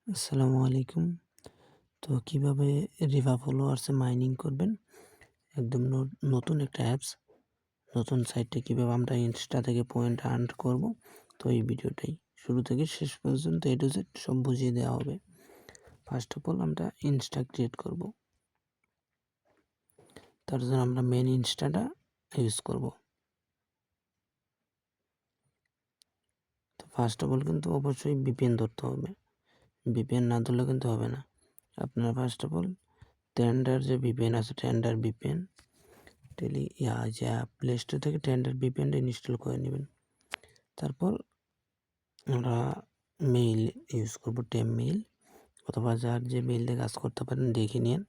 আসসালামু আলাইকুম। তো কিভাবে রিভা ফলোয়ার্সে মাইনিং করবেন? একদম নতুন একটা অ্যাপস, নতুন সাইটে কিভাবে আমরা ইনস্টা থেকে পয়েন্ট আর্ন করব। তো এই ভিডিওটাই শুরু থেকে শেষ পর্যন্ত A to Z সব বুঝিয়ে দেওয়া হবে। ফার্স্ট অফ অল আমরা ইনস্টা ক্রিয়েট করব। তার জন্য আমরা মেন ইনস্টাটা ইউজ করব। তো ফার্স্ট অফ অল কিন্তু অবশ্যই VPN ধরতে হবে। VPN না ধরলে কিন্তু হবে না। আপনারা ফার্স্ট অফ অল টেন্ডার যে VPN আছে, টেন্ডার VPN প্লে স্টোর থেকে টেন্ডার VPNটা ইনস্টল করে নেবেন। তারপর আমরা মেইল ইউজ করব, টেম মেইল অথবা যার যে মেইল দিয়ে কাজ করতে পারেন দেখে নিন।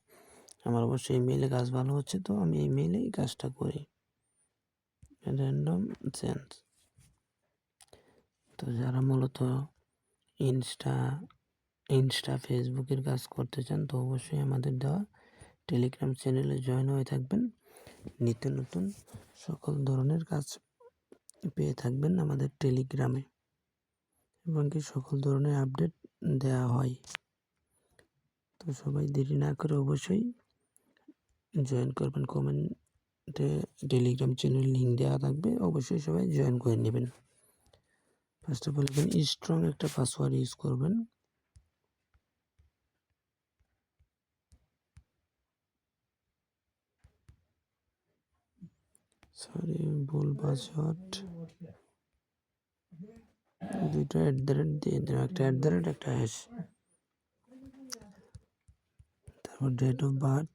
আমার অবশ্যই এই মেইলে কাজ ভালো হচ্ছে, তো আমি এই মেইলেই কাজটা করি। Random change. তো যারা মূলত ইনস্টা ফেসবুকের কাজ করতে চান, তো অবশ্যই আমাদের দেওয়া টেলিগ্রাম চ্যানেলে জয়েন হয়ে থাকবেন। নিত্য নতুন সকল ধরনের কাজ পেয়ে থাকবেন আমাদের টেলিগ্রামে, এবং কি সকল ধরনের আপডেট দেওয়া হয়। তো সবাই দেরি না করে অবশ্যই জয়েন করবেন। কমেন্টে টেলিগ্রাম চ্যানেল লিঙ্ক দেওয়া থাকবে, অবশ্যই সবাই জয়েন করে নেবেন। ফার্স্ট অফ অল এখানে স্ট্রং একটা পাসওয়ার্ড ইউজ করবেন। সরি, ভুল পাসওয়ার্ড। দুইটা @ দিয়ে দেন, একটা @ একটা হ্যাশ। তারপর date of birth,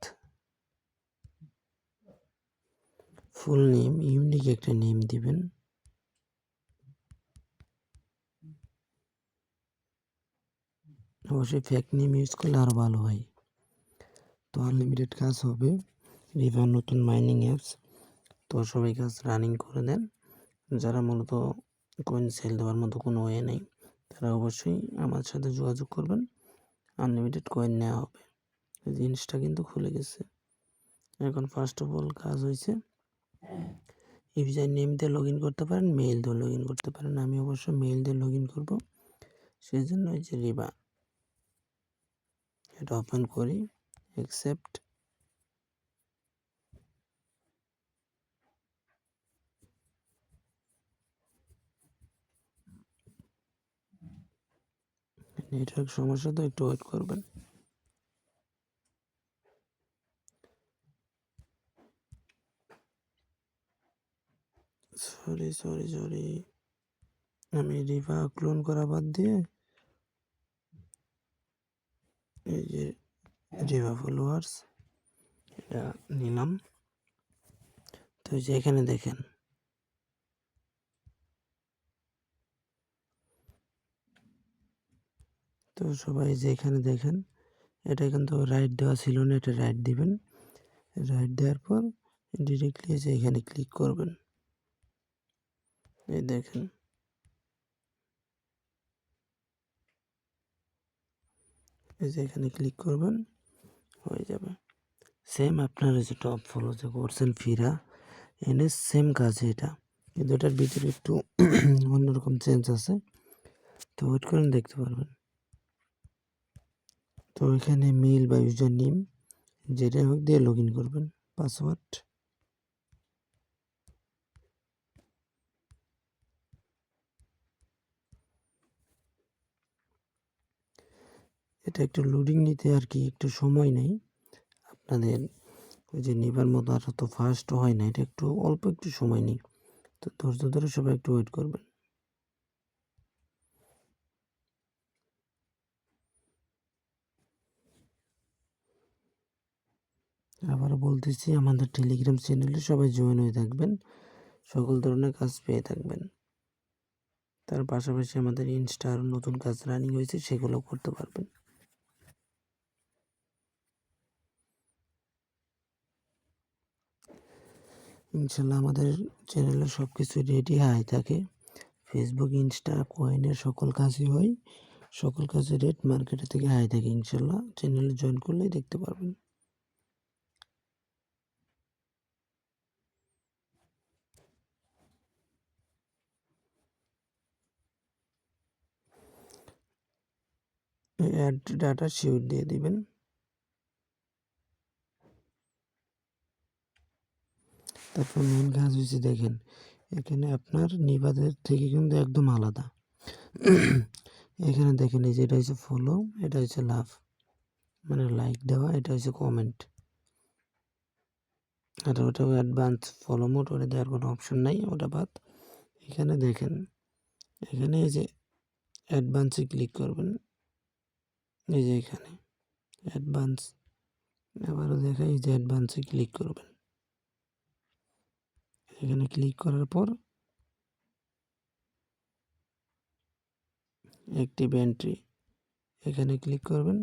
full name, unique একটা নেম দিবেন। অবশ্যই ফেক নেম ইউজ করলে আরও ভালো হয়। তো আনলিমিটেড কাজ হবে, রিভা নতুন মাইনিং অ্যাপস। তো সবাই কাজ রানিং করে দেন। যারা মূলত কয়েন সেল দেওয়ার মতো কোনো ওয়ে নেই, তারা অবশ্যই আমার সাথে যোগাযোগ করবেন। আনলিমিটেড কয়েন নেওয়া হবে। জিনিসটা কিন্তু খুলে গেছে। এখন ফার্স্ট অফ অল কাজ হয়েছে, ইউজার নেম দিয়ে লগ ইন করতে পারেন, মেইল দিয়ে লগ ইন করতে পারেন। আমি অবশ্য মেইল দিয়ে লগ ইন করবো, সেই জন্য ওই যে রিভা এটা ওপেন করি, অ্যাকসেপ্ট। নেটওয়ার্ক সমস্যা, তো একটু ওয়েট করবেন। সরি, আমি রিভা ক্লোন করা বাদ দিয়ে এই যে রিভা ফলোয়ার্স এটা নিলাম। তো এই যে এখানে দেখেন, তো সবাই যে এখানে দেখেন, এটা কিন্তু রাইট দেওয়া ছিল না, এটা রাইট দিবেন। রাইট দেওয়ার পর ডিরেক্টলি যে এখানে ক্লিক করবেন। এই দেখেন, এই যে এখানে ক্লিক করবেন, হয়ে যাবে। সেম আপনারা যে টপ ফলো যে করছেন ফিরা, এনে সেম কাজ এটা, কিন্তু এটার ভিতরে একটু অন্যরকম চেঞ্জ আছে। তো ওয়েট করেন, দেখতে পারবেন। তো এখানে মেইল বা ইউজার নেম যেটা হোক দিয়ে লগ ইন করবেন, পাসওয়ার্ড। এটা একটু লোডিং নিতে আর কি একটু সময় নেই আপনাদের। ওই যে নেবার মতো আর তো ফাস্ট হয় না, এটা একটু অল্প একটু সময় নেই। তো ধৈর্য ধরে সবাই একটু ওয়েট করবেন। আবারও বলতেছি, আমাদের টেলিগ্রাম চ্যানেলে সবাই জয়েন হয়ে থাকবেন, সকল ধরনের কাজ পেয়ে থাকবেন। তার পাশাপাশি আমাদের ইনস্টার নতুন কাজ রানিং হয়েছে, সেগুলো করতে পারবেন। ইনশাল্লাহ আমাদের চ্যানেলে সব কিছু রেডি হাই থাকে। ফেসবুক, ইনস্টা, কয়েনের সকল কাজই হয়, সকল কাজের রেট মার্কেটে থেকে হাই থাকে। ইনশাল্লাহ চ্যানেলে জয়েন করলেই দেখতে পারবেন। অ্যাড ডাটা শিট দিয়ে দিবেন। তারপর মেন কাজ হচ্ছে দেখেন এখানে আপনার নিবাদের থেকে কিন্তু একদম আলাদা। এখানে দেখেন এই যে এটা হচ্ছে ফলো, এটা হচ্ছে লাভ মানে লাইক দেওয়া, এটা হচ্ছে কমেন্ট। আর ওটা অ্যাডভান্স ফলো মোড, ওটা দেওয়ার কোনো অপশন নাই, ওটা বাদ। এখানে দেখেন এখানে এই যে অ্যাডভান্সে ক্লিক করবেন, এই যে এখানে অ্যাডভান্স, আবারও দেখা এই যে অ্যাডভান্সে ক্লিক করবেন। এখানে ক্লিক করার পর অ্যাক্টিভ এন্ট্রি এখানে ক্লিক করবেন,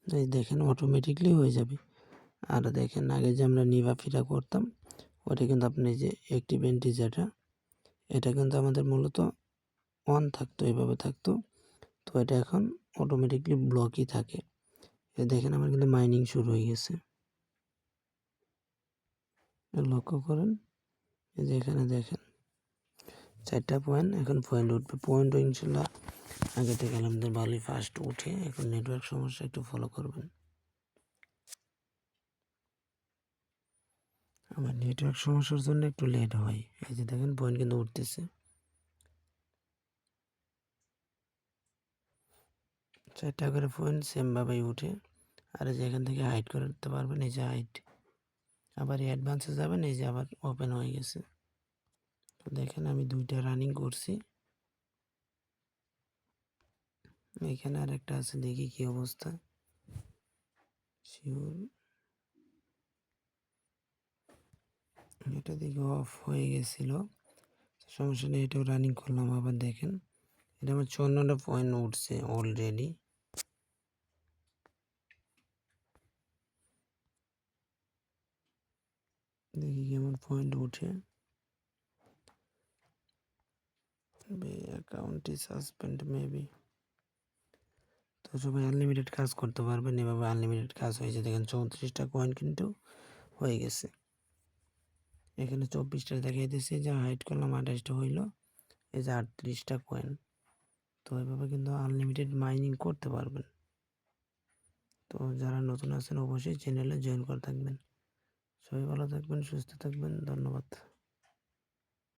এই দেখেন অটোমেটিকলি হয়ে যাবে। আর দেখেন আগে যে আমরা নিভা ফিরা করতাম ওটা কিন্তু আপনি যে অ্যাক্টিভ এন্ট্রি যেটা, এটা কিন্তু আমাদের মূলত অন থাকতো, এভাবে থাকতো, তো এটা এখন অটোমেটিকলি ব্লকই থাকে। দেখেন আমার কিন্তু মাইনিং শুরু হয়ে গেছে, লক্ষ্য করেন এই যে এখানে দেখেন 4টা পয়েন্ট, এখন পয়েন্ট উঠবে, পয়েন্টও ইনশাল্লাহ আগে থেকে আমাদের ভালোই ফাস্ট উঠে। এখন নেটওয়ার্ক সমস্যা, একটু ফলো করবেন। আমার নেটওয়ার্ক সমস্যার জন্য একটু লেট হয়। এই যে দেখেন পয়েন্ট কিন্তু উঠতেছে, 4টা করে পয়েন্ট সেমভাবেই উঠে। আর এই যে এখান থেকে হাইড করতে পারবেন, এই যে হাইড, আবার অ্যাডভান্সে যাবেন, এই যে আবার ওপেন হয়ে গেছে। তো দেখেন আমি 2টা রানিং করছি, এখানে আর একটা আছে, দেখি কি অবস্থা। শিওর এটা দেখি অফ হয়ে গেছিল, সমস্যা নেই, এটাও রানিং করলাম। আবার দেখেন এটা আমার 54টা পয়েন্ট উঠছে অলরেডি। দেখি কেমন পয়েন্ট উঠে। অ্যাকাউন্টটি সাসপেন্ড মেবি। তো সবাই আনলিমিটেড কাজ করতে পারবেন, এভাবে আনলিমিটেড কাজ হয়েছে। দেখেন 34টা কয়েন কিন্তু হয়ে গেছে। এখানে 24টা দেখাইতেছে, যা হাইড করলাম 28টা হইল, এই যে 38টা কয়েন। তো এভাবে কিন্তু আনলিমিটেড মাইনিং করতে পারবেন। তো যারা নতুন আছেন অবশ্যই চ্যানেলে জয়েন করে থাকবেন। সবাই ভালো থাকবেন, সুস্থ থাকবেন, ধন্যবাদ।